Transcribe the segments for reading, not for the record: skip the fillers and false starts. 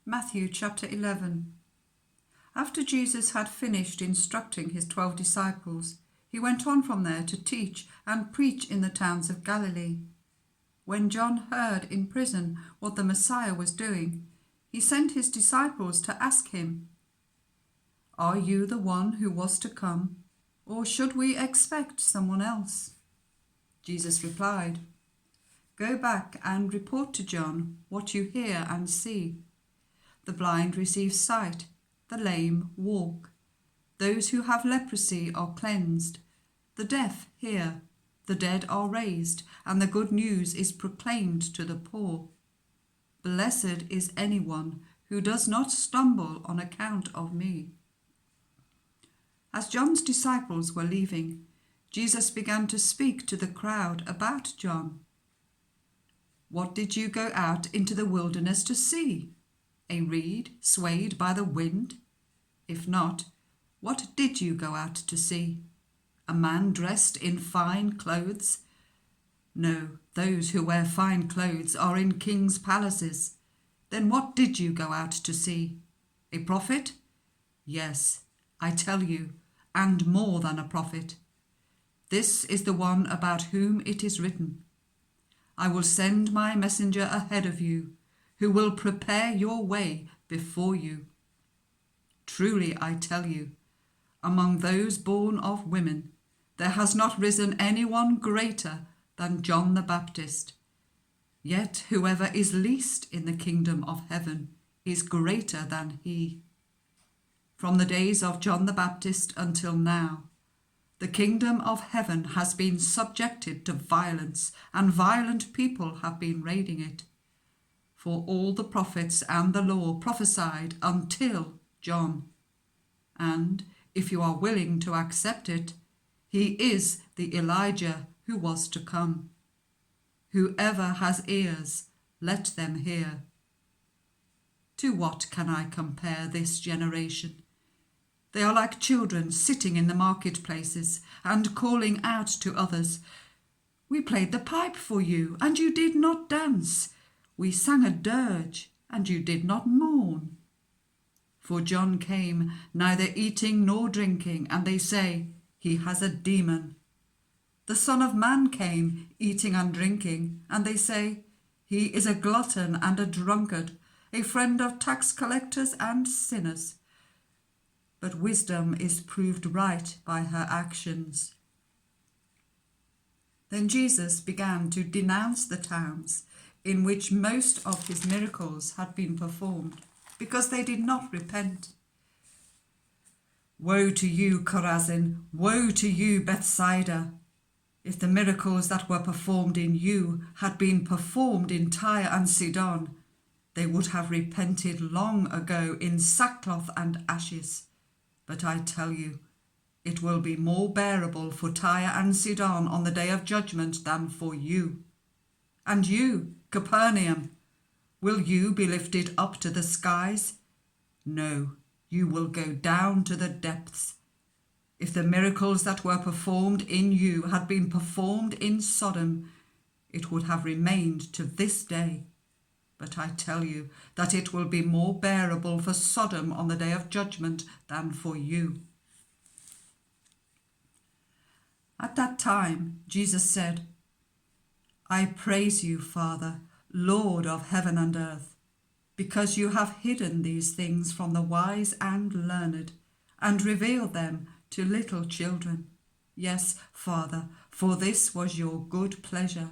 Matthew chapter 11. After Jesus had finished instructing his 12 disciples, he went on from there to teach and preach in the towns of Galilee. When John heard in prison what the Messiah was doing, he sent his disciples to ask him, "Are you the one who was to come, or should we expect someone else?" Jesus replied, "Go back and report to John what you hear and see. The blind receive sight, the lame walk. Those who have leprosy are cleansed, the deaf hear, the dead are raised, and the good news is proclaimed to the poor. Blessed is anyone who does not stumble on account of me." As John's disciples were leaving, Jesus began to speak to the crowd about John. "What did you go out into the wilderness to see? A reed swayed by the wind? If not, what did you go out to see? A man dressed in fine clothes? No, those who wear fine clothes are in kings' palaces. Then what did you go out to see? A prophet? Yes, I tell you, and more than a prophet. This is the one about whom it is written, 'I will send my messenger ahead of you, who will prepare your way before you.' Truly I tell you, among those born of women, there has not risen anyone greater than John the Baptist. Yet whoever is least in the kingdom of heaven is greater than he. From the days of John the Baptist until now, the kingdom of heaven has been subjected to violence, and violent people have been raiding it. For all the prophets and the law prophesied until John. And if you are willing to accept it, he is the Elijah who was to come. Whoever has ears, let them hear. To what can I compare this generation? They are like children sitting in the marketplaces and calling out to others, 'We played the pipe for you, and you did not dance. We sang a dirge, and you did not mourn.' For John came neither eating nor drinking, and they say, 'He has a demon.' The Son of Man came eating and drinking, and they say, 'He is a glutton and a drunkard, a friend of tax collectors and sinners.' But wisdom is proved right by her actions." Then Jesus began to denounce the towns in which most of his miracles had been performed, because they did not repent. "Woe to you, Chorazin! Woe to you, Bethsaida! If the miracles that were performed in you had been performed in Tyre and Sidon, they would have repented long ago in sackcloth and ashes. But I tell you, it will be more bearable for Tyre and Sidon on the day of judgment than for you. And you, Capernaum, will you be lifted up to the skies? No, you will go down to the depths. If the miracles that were performed in you had been performed in Sodom, it would have remained to this day. But I tell you that it will be more bearable for Sodom on the day of judgment than for you." At that time, Jesus said, "I praise you, Father, Lord of heaven and earth, because you have hidden these things from the wise and learned, and revealed them to little children. Yes, Father, for this was your good pleasure.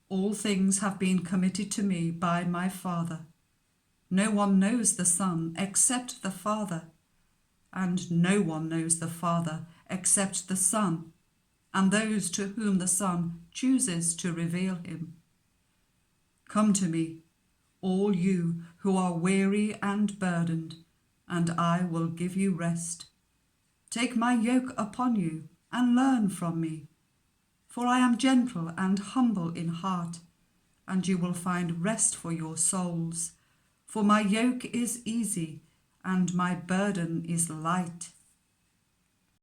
All things have been committed to me by my Father. No one knows the Son except the Father, and no one knows the Father except the Son, and those to whom the Son chooses to reveal him. Come to me, all you who are weary and burdened, and I will give you rest. Take my yoke upon you and learn from me, for I am gentle and humble in heart, and you will find rest for your souls. For my yoke is easy and my burden is light."